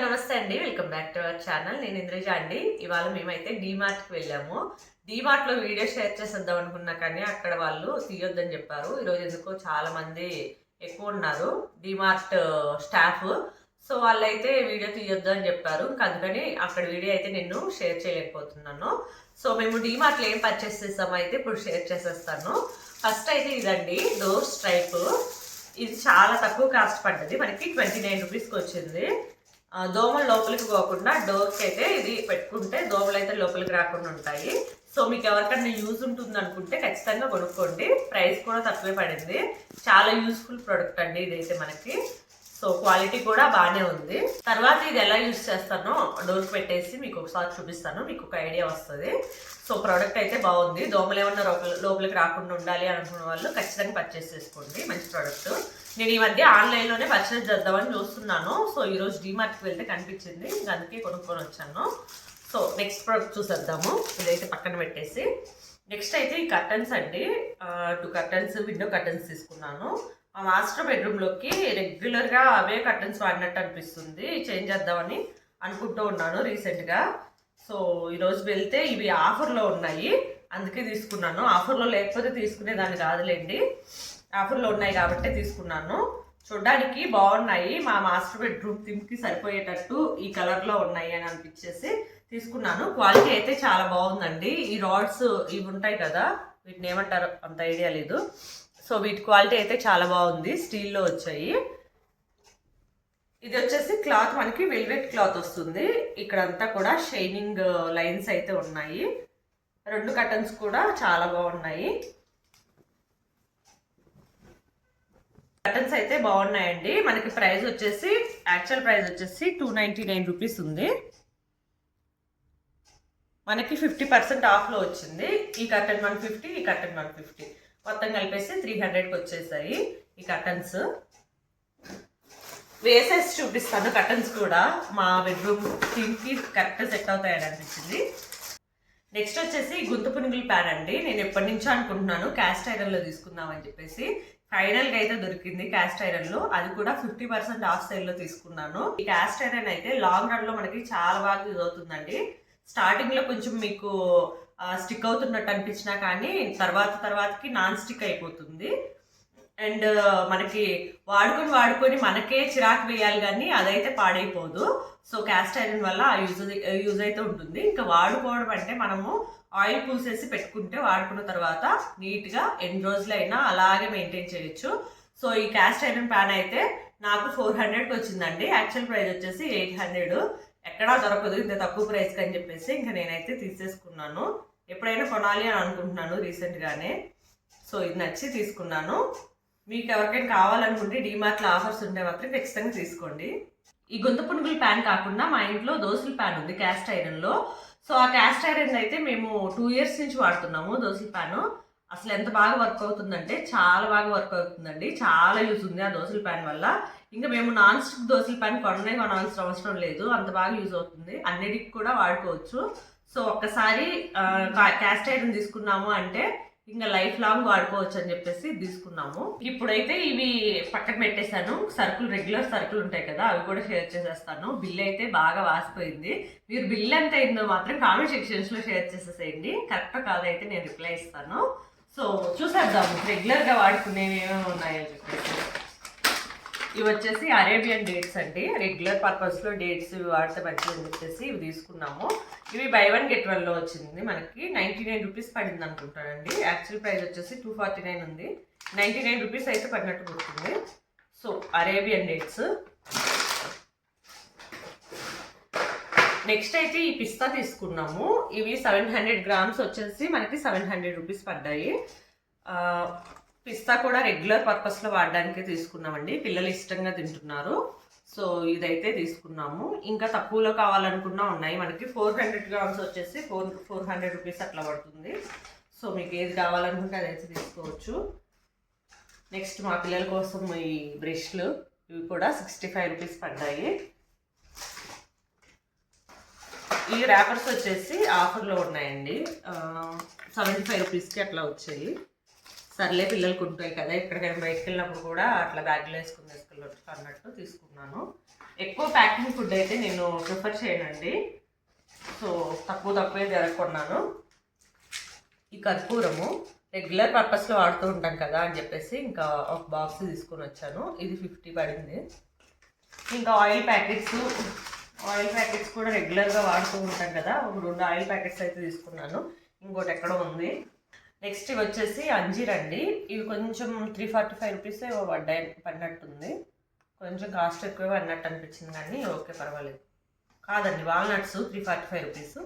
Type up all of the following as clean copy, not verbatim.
నమస్తే అండి. Welcome back to our channel. నేను ఇంద్రజ అండి. ఇవాళ మేమైతే డీమార్ట్‌కి వెళ్ళాము. డీమార్ట్‌లో వీడియో షేర్ చేసేద్దాం అనుకున్నా కానీ అక్కడ వాళ్ళు తీయొద్దని చెప్పారు. ఈరోజు ఎందుకో చాలా మంది ఎక్కువున్నారు డీమార్ట్ స్టాఫ్. సో వాళ్ళైతే వీడియో తీయొద్దు అని చెప్పారు. ఇంకా అందుకని అక్కడ వీడియో అయితే నేను షేర్ చేయలేకపోతున్నాను. సో మేము డీమార్ట్‌లో ఏం పర్చేస్ చేసామో అయితే ఇప్పుడు షేర్ చేసేస్తాను. ఫస్ట్ అయితే ఇదండి డోర్ స్ట్రైప్. ఇది చాలా తక్కువ కాస్ట్ పడ్డది. మనకి 29 రూపీస్కి వచ్చింది. దోమలు లోపలికి పోకుండా డోర్కి అయితే ఇది పెట్టుకుంటే దోమలు అయితే లోపలికి రాకుండా ఉంటాయి. సో మీకు ఎవరికన్నా యూజ్ ఉంటుంది అనుకుంటే ఖచ్చితంగా కొనుక్కోండి. ప్రైస్ కూడా తక్కువే పడింది. చాలా యూస్ఫుల్ ప్రోడక్ట్ అండి ఇదైతే మనకి. సో క్వాలిటీ కూడా బాగానే ఉంది. తర్వాత ఇది ఎలా యూజ్ చేస్తానో డోర్కి పెట్టేసి మీకు ఒకసారి చూపిస్తాను. మీకు ఒక ఐడియా వస్తుంది. సో ప్రోడక్ట్ అయితే బాగుంది. దోమలు ఏమన్నా లోపలికి రాకుండా ఉండాలి అనుకున్న వాళ్ళు ఖచ్చితంగా పర్చేస్ చేసుకోండి. మంచి ప్రోడక్ట్. నేను ఈ మధ్య ఆన్లైన్లోనే పర్చేస్ చేద్దామని చూస్తున్నాను. సో ఈరోజు డీమార్ట్కి వెళ్తే కనిపించింది, ఇంకా అందుకే కొనుక్కొని వచ్చాను. సో నెక్స్ట్ ప్రోడక్ట్ చూసేద్దాము. ఇదైతే పక్కన పెట్టేసి నెక్స్ట్ అయితే ఈ కర్టన్స్ అండి. 2 కర్టన్స్ విండో కర్టన్స్ తీసుకున్నాను. మా మాస్టర్ బెడ్రూమ్లోకి రెగ్యులర్గా అవే కర్టన్స్ వాడినట్టు అనిపిస్తుంది. చేంజ్ చేద్దామని అనుకుంటూ ఉన్నాను రీసెంట్గా. సో ఈరోజు వెళ్తే ఇవి ఆఫర్లో ఉన్నాయి, అందుకే తీసుకున్నాను. ఆఫర్లో లేకపోతే తీసుకునేదాన్ని కాదులేండి. ఆఫర్లో ఉన్నాయి కాబట్టి తీసుకున్నాను. చూడడానికి బాగున్నాయి. మా మాస్టర్ బెడ్రూమ్ థీమ్కి సరిపోయేటట్టు ఈ కలర్లో ఉన్నాయి అని అనిపించేసి తీసుకున్నాను. క్వాలిటీ అయితే చాలా బాగుందండి. ఈ రాడ్స్ ఇవి ఉంటాయి కదా, వీటిని ఏమంటారో అంత ఐడియా లేదు. సో వీటి క్వాలిటీ అయితే చాలా బాగుంది. స్టీల్లో వచ్చాయి. ఇది వచ్చేసి క్లాత్ మనకి వెల్వెట్ క్లాత్ వస్తుంది. ఇక్కడంతా కూడా షైనింగ్ లైన్స్ అయితే ఉన్నాయి. 2 కర్టన్స్ కూడా చాలా బాగున్నాయి. కర్టన్స్ అయితే బాగున్నాయండి. మనకి ప్రైస్ వచ్చేసి యాక్చువల్ ప్రైస్ వచ్చేసి 299 రూపీస్ ఉంది. మనకి 50% ఆఫ్లో వచ్చింది. ఈ కర్టన్ 150, ఈ కర్టన్ 150, మొత్తం కలిపేసి 300కి వచ్చేసాయి ఈ కర్టన్స్. వేసేసి చూపిస్తాను. కర్టన్స్ కూడా మా బెడ్రూమ్ థీమ్కి కరెక్ట్ సెట్ అవుతాయని అనిపించింది. నెక్స్ట్ వచ్చేసి గుంత పునుగుల ప్యాన్ అండి. నేను ఎప్పటి నుంచో అనుకుంటున్నాను క్యాస్ట్ ఐరన్లో తీసుకుందామని చెప్పేసి. ఫైనల్గా అయితే దొరికింది క్యాస్ట్ ఐరన్లో. అది కూడా 50% ఆఫ్ సేల్లో తీసుకున్నాను. ఈ క్యాస్ట్ ఐరన్ అయితే లాంగ్ రన్లో మనకి చాలా బాగా యూజ్ అవుతుందండి. స్టార్టింగ్లో కొంచెం మీకు స్టిక్ అవుతున్నట్టు అనిపించినా కానీ తర్వాతకి నాన్ స్టిక్ అయిపోతుంది. అండ్ మనకి వాడుకొని మనకే చిరాకు వేయాలి కానీ అదైతే పాడైపోదు. సో క్యాస్ట్ ఐరన్ వల్ల ఆ యూజ్ అయితే ఉంటుంది. ఇంకా వాడుకోవడం అంటే మనము ఆయిల్ పూసేసి పెట్టుకుంటే వాడుకున్న తర్వాత నీట్గా ఎన్ని రోజులైనా అలాగే మెయింటైన్ చేయొచ్చు. సో ఈ క్యాస్ట్ ఐరన్ ప్యాన్ అయితే నాకు 400కి వచ్చిందండి. యాక్చువల్ ప్రైస్ వచ్చేసి 800. ఎక్కడా దొరకదు ఇంత తక్కువ ప్రైస్కి అని చెప్పేసి ఇంకా నేనైతే తీసేసుకున్నాను. ఎప్పుడైనా కొనాలి అని అనుకుంటున్నాను రీసెంట్గానే. సో ఇది నచ్చి తీసుకున్నాను. మీకు ఎవరికైనా కావాలనుకుంటే డీమార్ట్లో ఆఫర్స్ ఉంటే మాత్రం ఖచ్చితంగా తీసుకోండి. ఈ గుంత పునుగుల ప్యాన్ కాకుండా మా ఇంట్లో దోశల ప్యాన్ ఉంది క్యాస్ట్ ఐరన్లో. సో ఆ క్యాస్ట్ ఐరన్ అయితే మేము 2 ఇయర్స్ నుంచి వాడుతున్నాము. దోశల ప్యాను అసలు ఎంత బాగా వర్క్ అవుతుందంటే చాలా బాగా వర్క్ అవుతుందండి. చాలా యూజ్ ఉంది ఆ దోశల ప్యాన్ వల్ల. ఇంకా మేము నాన్ స్టిక్ దోశల ప్యాన్ కొనాల్సిన అవసరం లేదు, అంత బాగా యూజ్ అవుతుంది. అన్నిటికి కూడా వాడుకోవచ్చు. సో ఒక్కసారి క్యాస్ట్ ఐరన్ తీసుకున్నాము అంటే ఇంకా లైఫ్ లాంగ్ వాడుకోవచ్చు అని చెప్పేసి తీసుకున్నాము. ఇప్పుడైతే ఇవి పక్కన పెట్టేశాను. రెగ్యులర్ సరుకులు ఉంటాయి కదా, అవి కూడా షేర్ చేసేస్తాను. బిల్ అయితే బాగా వాసిపోయింది. మీరు బిల్ ఎంత అయిందో మాత్రం కామెంట్ సెక్షన్స్లో షేర్ చేసేసేయండి. కరెక్ట్ కాదైతే నేను రిప్లై ఇస్తాను. సో చూసేద్దాము రెగ్యులర్గా వాడుకునేవి ఏమేమి ఉన్నాయని చెప్పేసి. ఇవి వచ్చేసి అరేబియన్ డేట్స్ అండి. రెగ్యులర్ పర్పస్లో డేట్స్ వాడితే మంచిదని చెప్పేసి ఇవి తీసుకున్నాము. ఇవి బై 1 get 1లో వచ్చింది. మనకి 99 రూపీస్ పడింది అనుకుంటానండి. యాక్చువల్ ప్రైస్ వచ్చేసి 249 ఉంది. 99 రూపీస్ అయితే పడినట్టు గుర్తుంది. So Arabian dates. నెక్స్ట్ అయితే ఈ పిస్తా తీసుకున్నాము. ఇవి 700 గ్రామ్స్ వచ్చేసి మనకి 700 రూపీస్ పడ్డాయి. పిస్తా కూడా రెగ్యులర్ పర్పస్లో వాడడానికి తీసుకున్నామండి. పిల్లలు ఇష్టంగా తింటున్నారు. సో ఇదైతే తీసుకున్నాము. ఇంకా తక్కువలో కావాలనుకున్నా ఉన్నాయి. మనకి 400 గ్రామ్స్ వచ్చేసి 400 రూపీస్ అట్లా పడుతుంది. సో మీకు ఏది కావాలనుకుంటే అదైతే తీసుకోవచ్చు. నెక్స్ట్ మా పిల్లల కోసం ఈ బ్రష్లు, ఇవి కూడా 65 రూపీస్ పడ్డాయి. ఈ ర్యాపర్స్ వచ్చేసి ఆఫర్లో ఉన్నాయండి. 75 రూపీస్కి అట్లా వచ్చాయి. సర్లే పిల్లలకు ఉంటాయి కదా, ఎక్కడికైనా బయటకు వెళ్ళినప్పుడు కూడా అట్లా బ్యాగ్లో వేసుకుని అన్నట్టు తీసుకున్నాను. ఎక్కువ ప్యాకింగ్ ఫుడ్ అయితే నేను ప్రిఫర్ చేయనండి. సో తక్కువే కొన్నాను. ఈ కర్పూరము రెగ్యులర్ పర్పస్లో వాడుతూ ఉంటాం కదా అని చెప్పేసి ఇంకా ఒక బాక్స్ తీసుకొని వచ్చాను. ఇది 50 పడింది. ఇంకా ఆయిల్ ప్యాకెట్స్ కూడా రెగ్యులర్గా వాడుతూ ఉంటాం కదా, ఒక 2 ఆయిల్ ప్యాకెట్స్ అయితే తీసుకున్నాను. ఇంకోటి ఎక్కడో ఉంది. నెక్స్ట్ ఇవి వచ్చేసి అంజీర్ అండి. ఇవి కొంచెం 345 రూపీస్ పడినట్టుంది. కొంచెం కాస్ట్ ఎక్కువ పడినట్టు అనిపించింది కానీ ఓకే పర్వాలేదు. కాదండి, వాల్నట్స్ 345 రూపీస్,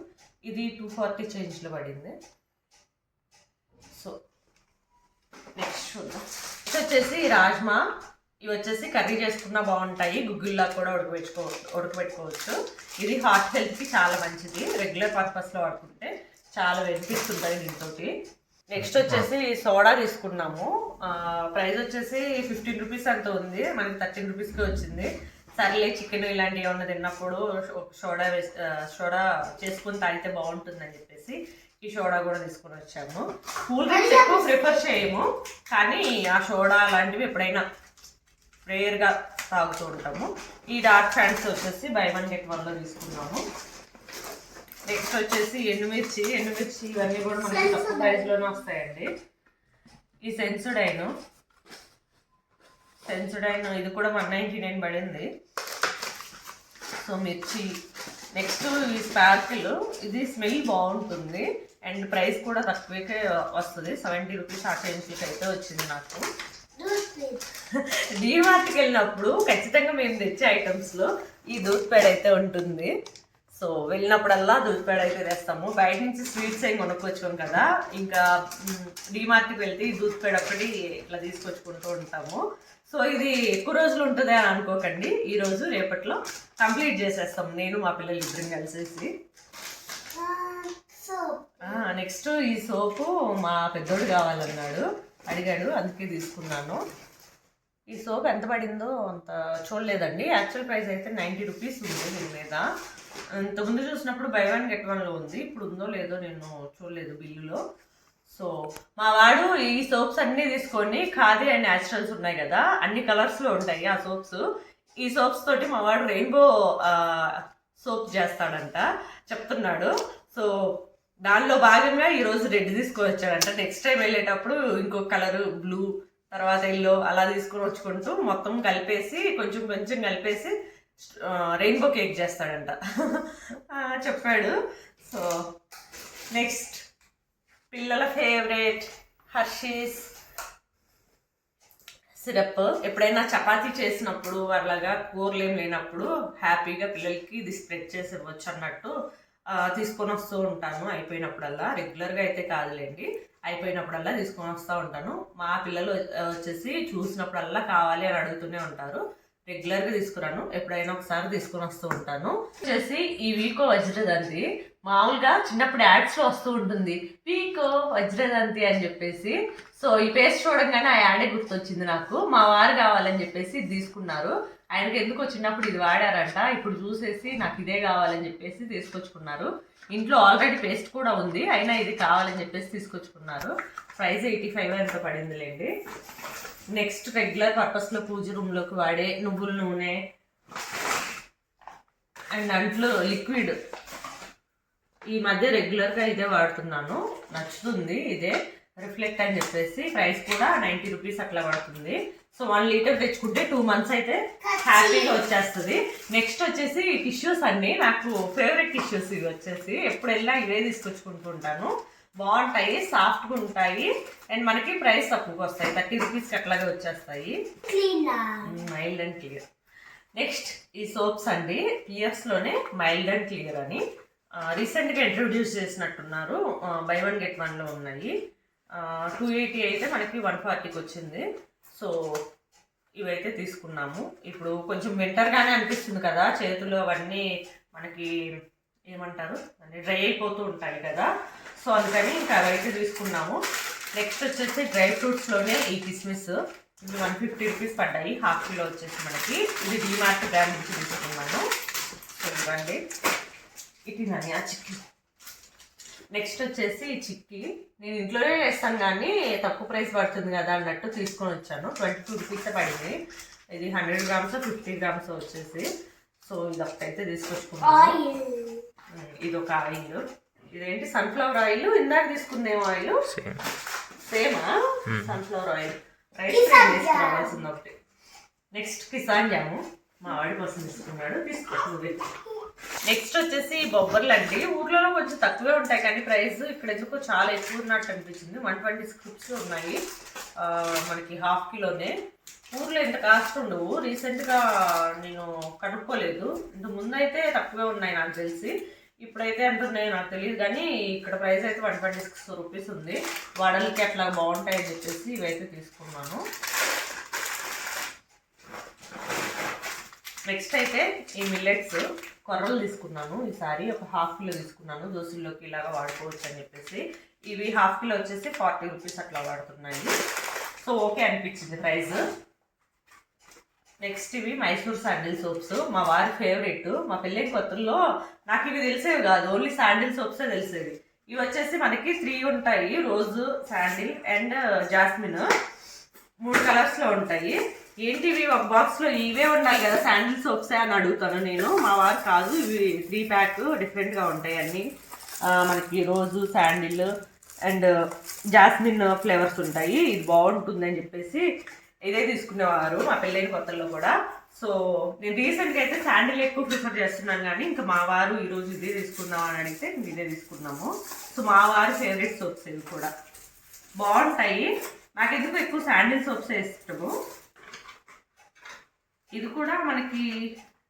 ఇది 240 చేంజ్లో పడింది. సో నెక్స్ట్ చూద్దాం. ఇది వచ్చేసి రాజ్మా. ఇవి వచ్చేసి కర్రీ చేసుకున్నా బాగుంటాయి, గుగ్గిల్లా కూడా ఉడకబెట్టుకోవచ్చు. ఇది హార్ట్ హెల్త్కి చాలా మంచిది, రెగ్యులర్ పర్పస్లో వాడుకుంటే చాలా బెనిఫిట్స్ ఉంటాయి దీంతో. నెక్స్ట్ వచ్చేసి సోడా తీసుకున్నాము. ప్రైస్ వచ్చేసి 15 రూపీస్ అంత ఉంది, మనకి 13 రూపీస్కి వచ్చింది. సర్లే చికెన్ ఇలాంటివి ఏమన్నా తిన్నప్పుడు సోడా చేసుకుని తాగితే బాగుంటుందని చెప్పేసి ఈ సోడా కూడా తీసుకొని వచ్చాము. కూల్ డ్రింక్స్ ఎక్కువ ప్రిఫర్ చేయము, కానీ ఆ సోడా అలాంటివి ఎప్పుడైనా రేర్గా తాగుతూ ఉంటాము. ఈ డార్క్ ఫ్యాంట్స్ వచ్చేసి బై 1 get 1లో తీసుకున్నాము. నెక్స్ట్ వచ్చేసి ఎండుమిర్చి ఇవన్నీ కూడా మనకి తక్కువ ప్రైస్లోనే వస్తాయండి. ఈ సెన్సోడైన్ ఇది కూడా 199 పడింది. సో మిర్చి. నెక్స్ట్ ఈ స్పార్కిల్, ఇది స్మెల్ బాగుంటుంది అండ్ ప్రైస్ కూడా తక్కువకే వస్తుంది. 70 రూపీస్ ఆ చేంజ్కి అయితే వచ్చింది నాకు. డీమార్ట్కి వెళ్ళినప్పుడు ఖచ్చితంగా మేము తెచ్చే ఐటమ్స్లో ఈ దూత్ పేడ అయితే ఉంటుంది. సో వెళ్ళినప్పుడల్లా దూత్ పేడ అయితే తెస్తాము. బయట నుంచి స్వీట్స్ ఏం కొనుక్కొచ్చుకోం కదా, ఇంకా డీమార్ట్కి వెళ్తే ఈ దూత్ పేడ ఒకటి ఇట్లా తీసుకొచ్చుకుంటూ ఉంటాము. సో ఇది ఎక్కువ రోజులు ఉంటుంది అని అనుకోకండి, ఈ రోజు రేపట్లో కంప్లీట్ చేసేస్తాం నేను మా పిల్లలు ఇద్దరం కలిసేసి. నెక్స్ట్ ఈ సోపు మా పెద్దోడు కావాలన్నాడు, అడిగాడు, అందుకే తీసుకున్నాను. ఈ సోప్ ఎంత పడిందో అంత చూడలేదండి, యాక్చువల్ ప్రైస్ అయితే 90 రూపీస్ ఉంది దీని మీద. ఇంతకుముందు చూసినప్పుడు బై 1 get 1లో ఉంది, ఇప్పుడు ఉందో లేదో నేను చూడలేదు బిల్లులో. సో మా వాడు ఈ సోప్స్ అన్నీ తీసుకొని, ఖాదీ అండ్ న్యాచురల్స్ ఉన్నాయి కదా, అన్ని కలర్స్లో ఉంటాయి ఆ సోప్స్. ఈ సోప్స్ తోటి మా వాడు రెయిన్బో సోప్ చేస్తాడంట చెప్తున్నాడు. సో దానిలో భాగంగా ఈరోజు రెడ్ తీసుకొని వచ్చాడంట. నెక్స్ట్ టైం వెళ్ళేటప్పుడు ఇంకో కలరు బ్లూ, తర్వాత ఎల్లో అలా తీసుకొని వచ్చుకుంటూ మొత్తం కలిపేసి కొంచెం కలిపేసి రెయిన్బో కేక్ చేస్తాడంట చెప్పాడు. సో నెక్స్ట్ పిల్లల ఫేవరెట్ హర్షీస్ సిరప్. ఎప్పుడైనా చపాతీ చేసినప్పుడు అలాగా కూరలు ఏం లేనప్పుడు హ్యాపీగా పిల్లలకి ఇది స్ప్రెడ్ చేసి ఇవ్వచ్చు అన్నట్టు తీసుకొని వస్తూ ఉంటాను. అయిపోయినప్పుడల్లా, రెగ్యులర్గా అయితే కాదులేండి, అయిపోయినప్పుడల్లా తీసుకొని వస్తూ ఉంటాను. మా పిల్లలు వచ్చేసి చూసినప్పుడల్లా కావాలి అని అడుగుతూనే ఉంటారు. రెగ్యులర్గా తీసుకురాను, ఎప్పుడైనా ఒకసారి తీసుకొని వస్తూ ఉంటాను. వచ్చేసి ఈ వీకో వజ్రదంతి, మామూలుగా చిన్నప్పుడు యాడ్స్లో వస్తూ ఉంటుంది వీకో వజ్రదంతి అని చెప్పేసి. సో ఈ పేస్ట్ చూడంగానే ఆ యాడే గుర్తొచ్చింది నాకు. మా వారు కావాలని చెప్పేసి ఇది తీసుకున్నారు. ఆయనకి ఎందుకో చిన్నప్పుడు ఇది వాడారంట, ఇప్పుడు చూసేసి నాకు ఇదే కావాలని చెప్పేసి తీసుకొచ్చుకున్నారు. ఇంట్లో ఆల్రెడీ పేస్ట్ కూడా ఉంది, అయినా ఇది కావాలని చెప్పేసి తీసుకొచ్చుకున్నారు. ప్రైస్ 85 ఎంత పడిందిలేండి. నెక్స్ట్ రెగ్యులర్ పర్పస్లో పూజ రూమ్లోకి వాడే నువ్వుల నూనె అండ్ అంట్లో లిక్విడ్. ఈ మధ్య రెగ్యులర్గా ఇదే వాడుతున్నాను, నచ్చుతుంది. ఇదే రిఫ్లెక్ట్ అని చెప్పేసి, ప్రైస్ కూడా 90 రూపీస్ అట్లా పడుతుంది. సో 1 లీటర్ తెచ్చుకుంటే 2 months అయితే హ్యాపీగా వచ్చేస్తుంది. నెక్స్ట్ వచ్చేసి టిష్యూస్ అన్నీ నాకు ఫేవరెట్ టిష్యూస్. ఇవి వచ్చేసి ఎప్పుడు వెళ్ళినా ఇవే తీసుకొచ్చుకుంటూ ఉంటాను, బాగుంటాయి, సాఫ్ట్గా ఉంటాయి అండ్ మనకి ప్రైస్ తక్కువగా వస్తాయి. 30 రూపీస్కి అట్లాగే వచ్చేస్తాయి, మైల్డ్ అండ్ క్లియర్. నెక్స్ట్ ఈ సోప్స్ అండి, పియర్స్లోనే మైల్డ్ అండ్ క్లియర్ అని రీసెంట్గా ఇంట్రొడ్యూస్ చేసినట్టున్నారు. బై 1 get 1లో ఉన్నాయి. 280 అయితే మనకి 140కి వచ్చింది. సో ఇవైతే తీసుకున్నాము. ఇప్పుడు కొంచెం వింటర్గానే అనిపిస్తుంది కదా, చేతులు అవన్నీ మనకి ఏమంటారు డ్రై అయిపోతూ ఉంటాయి కదా, సో అందుకని ఇంకా అవైతే తీసుకున్నాము. నెక్స్ట్ వచ్చేసి డ్రై ఫ్రూట్స్లోనే ఈ కిస్మిస్, ఇది 150 రూపీస్ పడ్డాయి, ½ కిలో వచ్చేసి మనకి. ఇది డీమార్ట్ బ్రాండ్ నుంచి తీసుకున్నాను. ఇవ్వండి, ఇది ధనియా చిక్కీ. నెక్స్ట్ వచ్చేసి చిక్కీ. నేను ఇంట్లోనే చేస్తాను కానీ తక్కువ ప్రైస్ పడుతుంది కదా అన్నట్టు తీసుకొని వచ్చాను. 22 రూపీస్ పడింది. ఇది 100 గ్రామ్స్ 50 గ్రామ్స్ వచ్చేసి. సో ఇది ఒకటైతే తీసుకొచ్చుకున్నాను. ఇది ఒక ఆయిల్. ఇదేంటి సన్ఫ్లవర్ ఆయిల్. ఇందాక తీసుకుందేమో ఆయిల్ సేమా సన్ఫ్లవర్ ఆయిల్. రైస్ తీసుకురావాల్సింది ఒకటి. నెక్స్ట్ కిసాన్ జాము మా వాడి కోసం తీసుకున్నాడు. తీసుకుంటుంది. నెక్స్ట్ వచ్చేసి బొబ్బర్లు అండి. ఊర్లలో కొంచెం తక్కువే ఉంటాయి కానీ ప్రైస్ ఇక్కడ ఎందుకో చాలా ఎక్కువ ఉన్నట్టు అనిపించింది. 120 స్క్రిప్ట్స్ ఉన్నాయి మనకి, ½ కిలోనే. ఊర్లో ఇంత కాస్ట్ ఉండవు. రీసెంట్గా నేను కనుక్కోలేదు. ఇంత ముందు అయితే తక్కువే ఉన్నాయి నాకు తెలిసి. ఇప్పుడైతే ఎంత ఉన్నాయో నాకు తెలియదు కానీ ఇక్కడ ప్రైస్ అయితే 126 రూపీస్ ఉంది. వడలకి అట్లా బాగుంటాయని చెప్పేసి ఇవైతే తీసుకున్నాను. నెక్స్ట్ అయితే ఈ మిల్లెట్స్ కొర్రలు తీసుకున్నాను. ఈసారి ఒక ½ కిలో తీసుకున్నాను. దోశల్లోకి ఇలాగా వాడుకోవచ్చు అని చెప్పేసి. ఇవి ½ కిలో వచ్చేసి 40 రూపీస్ అట్లా వాడుతున్నాయి. సో ఓకే అనిపించింది ప్రైస్. నెక్స్ట్ ఇవి మైసూర్ శాండిల్ సోప్స్ మా వారి ఫేవరెట్. మా పెళ్ళైన కొత్తల్లో నాకు ఇవి తెలిసేవి కాదు, ఓన్లీ శాండిల్ సోప్సే తెలిసేవి. ఇవి వచ్చేసి మనకి 3 ఉంటాయి. రోజు, శాండిల్ అండ్ జాస్మిన్ 3 కలర్స్లో ఉంటాయి. ఏంటివి ఒక బాక్స్లో ఇవే ఉండాలి కదా శాండిల్ సోప్సే అని అడుగుతాను నేను. మా వారు కాదు, ఇవి 3 ప్యాక్ డిఫరెంట్గా ఉంటాయి అన్నీ. మనకి రోజు, శాండిల్ అండ్ జాస్మిన్ ఫ్లేవర్స్ ఉంటాయి. ఇది బాగుంటుందని చెప్పేసి ఇదే తీసుకునేవారు మా పెళ్ళైన కొత్తల్లో కూడా. సో నేను రీసెంట్గా అయితే శాండిల్ ఎక్కువ ప్రిఫర్ చేస్తున్నాను కానీ ఇంకా మా వారు ఈరోజు ఇదే తీసుకుందాం అని అడిగితే ఇదే తీసుకున్నాము. సో మా వారు ఫేవరెట్ సోప్స్ ఇవి కూడా బాగుంటాయి. నాకెందుకు ఎక్కువ శాండిల్ సోప్సే ఇష్టము. ఇది కూడా మనకి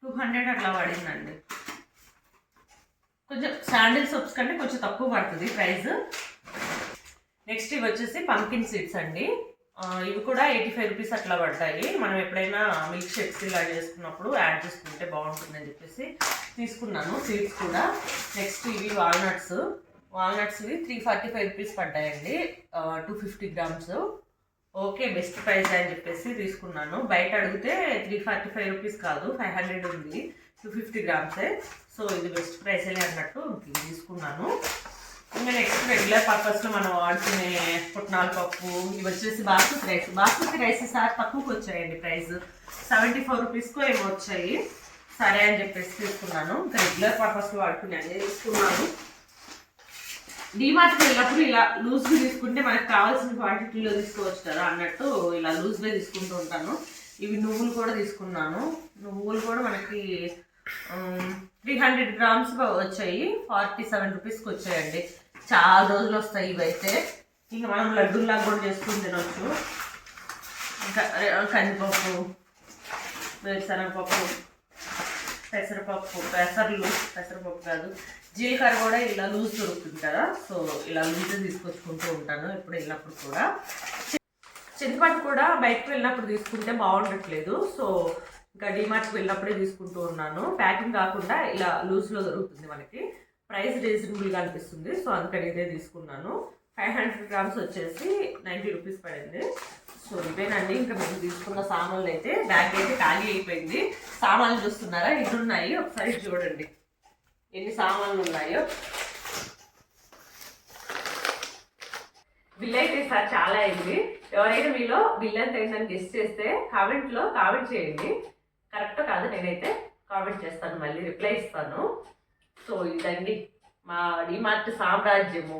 200 అట్లా పడిందండి. కొంచెం శాండిల్ సోప్స్ కంటే కొంచెం తక్కువ పడుతుంది ప్రైస్. నెక్స్ట్ ఇవి వచ్చేసి పంకిన్ సీడ్స్ అండి. ఇవి కూడా 85 రూపీస్ అట్లా పడతాయి. మనం ఎప్పుడైనా మిల్క్ షేక్స్ ఇలా చేసుకున్నప్పుడు యాడ్ చేసుకుంటే బాగుంటుందని చెప్పేసి తీసుకున్నాను సీడ్స్ కూడా. నెక్స్ట్ ఇవి వాల్నట్స్. ఇవి 345 రూపీస్ పడ్డాయండి. 250 గ్రామ్స్. ఓకే బెస్ట్ ప్రైస్ అని చెప్పేసి తీసుకున్నాను. బయట అడిగితే 345 రూపీస్ కాదు 500 ఉంది. 250 గ్రామ్సే. సో ఇది బెస్ట్ ప్రైసే అన్నట్టు తీసుకున్నాను. ఇంకా నెక్స్ట్ రెగ్యులర్ పర్పస్లో మనం వాడుకునే పుట్నాల పప్పు. ఇవి వచ్చేసి బాస్మతి రైస్ సార్ తక్కువకి వచ్చాయండి ప్రైస్. 74 రూపీస్కో ఏమో వచ్చాయి. సరే అని చెప్పేసి తీసుకున్నాను. ఇంకా రెగ్యులర్ పర్పస్లో వాడుకునే అన్నీ తీసుకున్నాను. డీమార్ట్కి వెళ్ళినప్పుడు ఇలా లూజ్గా తీసుకుంటే మనకు కావాల్సిన క్వాంటిటీలో తీసుకోవచ్చు కదా అన్నట్టు ఇలా లూజ్గా తీసుకుంటూ ఉంటాను. ఇవి నువ్వులు కూడా తీసుకున్నాను. నువ్వులు కూడా మనకి 300 గ్రామ్స్ వచ్చాయి. 47 రూపీస్కి వచ్చాయండి. చాలా రోజులు వస్తాయి ఇవైతే. ఇంకా మనం లడ్డూలాగా కూడా చేసుకుని తినొచ్చు. ఇంకా కందిపప్పు, వేరుశనగపప్పు, పెసరపప్పు కాదు జీలకర్ర కూడా ఇలా లూజ్ దొరుకుతుంది కదా. సో ఇలా లూజ్ తీసుకొచ్చుకుంటూ ఉంటాను ఎప్పుడు వెళ్ళినప్పుడు కూడా. చింతపండు కూడా బయటకు వెళ్ళినప్పుడు తీసుకుంటే బాగుండట్లేదు. సో ఇంకా డీమార్ట్కి వెళ్ళినప్పుడే తీసుకుంటూ ఉన్నాను. ప్యాకింగ్ కాకుండా ఇలా లూజ్లో దొరుకుతుంది మనకి. ప్రైస్ రీజనబుల్గా అనిపిస్తుంది. సో అందుకని ఇదే తీసుకున్నాను. 500 గ్రామ్స్ వచ్చేసి 90 రూపీస్ పడింది. సో ఇవేనండి ఇంకా మేము తీసుకున్న సామాన్లు అయితే. బ్యాగ్ అయితే ఖాళీ అయిపోయింది. సామాన్లు చూస్తున్నారా ఎన్ని ఉన్నాయి ఒకసారి చూడండి ఎన్ని సామాన్లు ఉన్నాయో. బిల్ అయితే సార్ చాలా అయింది. ఎవరైనా మీలో బిల్ ఎంత అయిందని గెస్ట్ చేస్తే కామెంట్ చేయండి. కరెక్ట్ కాదు నేనైతే కామెంట్ చేస్తాను, మళ్ళీ రిప్లై ఇస్తాను. సో ఇదండి మా డిమార్ట్ సామ్రాజ్యము.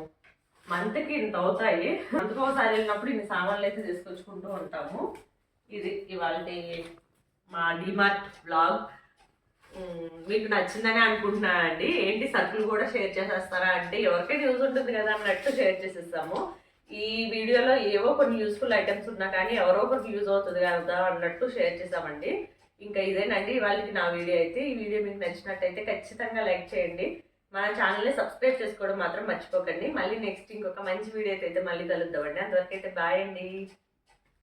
మంత్కి ఇంత అవుతాయి. మంత్కి ఒకసారి వెళ్ళినప్పుడు ఇన్ని సామాన్లు అయితే తీసుకొచ్చుకుంటూ ఉంటాము. ఇది ఇవాళ మా డిమార్ట్ బ్లాగ్. మీకు నచ్చిందని అనుకుంటున్నాను అండి. ఏంటి సర్కులు కూడా షేర్ చేసేస్తారా అంటే ఎవరికైనా యూజ్ ఉంటుంది కదా అన్నట్టు షేర్ చేసేస్తాము. ఈ వీడియోలో ఏవో కొన్ని యూస్ఫుల్ ఐటమ్స్ ఉన్నా కానీ ఎవరో ఒకరికి యూజ్ అవుతుంది కదా అన్నట్టు షేర్ చేసామండి. ఇంకా ఇదేనండి ఇవాళకి నా వీడియో అయితే. ఈ వీడియో మీకు నచ్చినట్టయితే ఖచ్చితంగా లైక్ చేయండి. మన ఛానల్ని సబ్స్క్రైబ్ చేసుకోవడం మాత్రం మర్చిపోకండి. మళ్ళీ నెక్స్ట్ ఇంకొక మంచి వీడియో అయితే మళ్ళీ కలుద్దామండి. అంతవరకు అయితే బాయ్ అండి.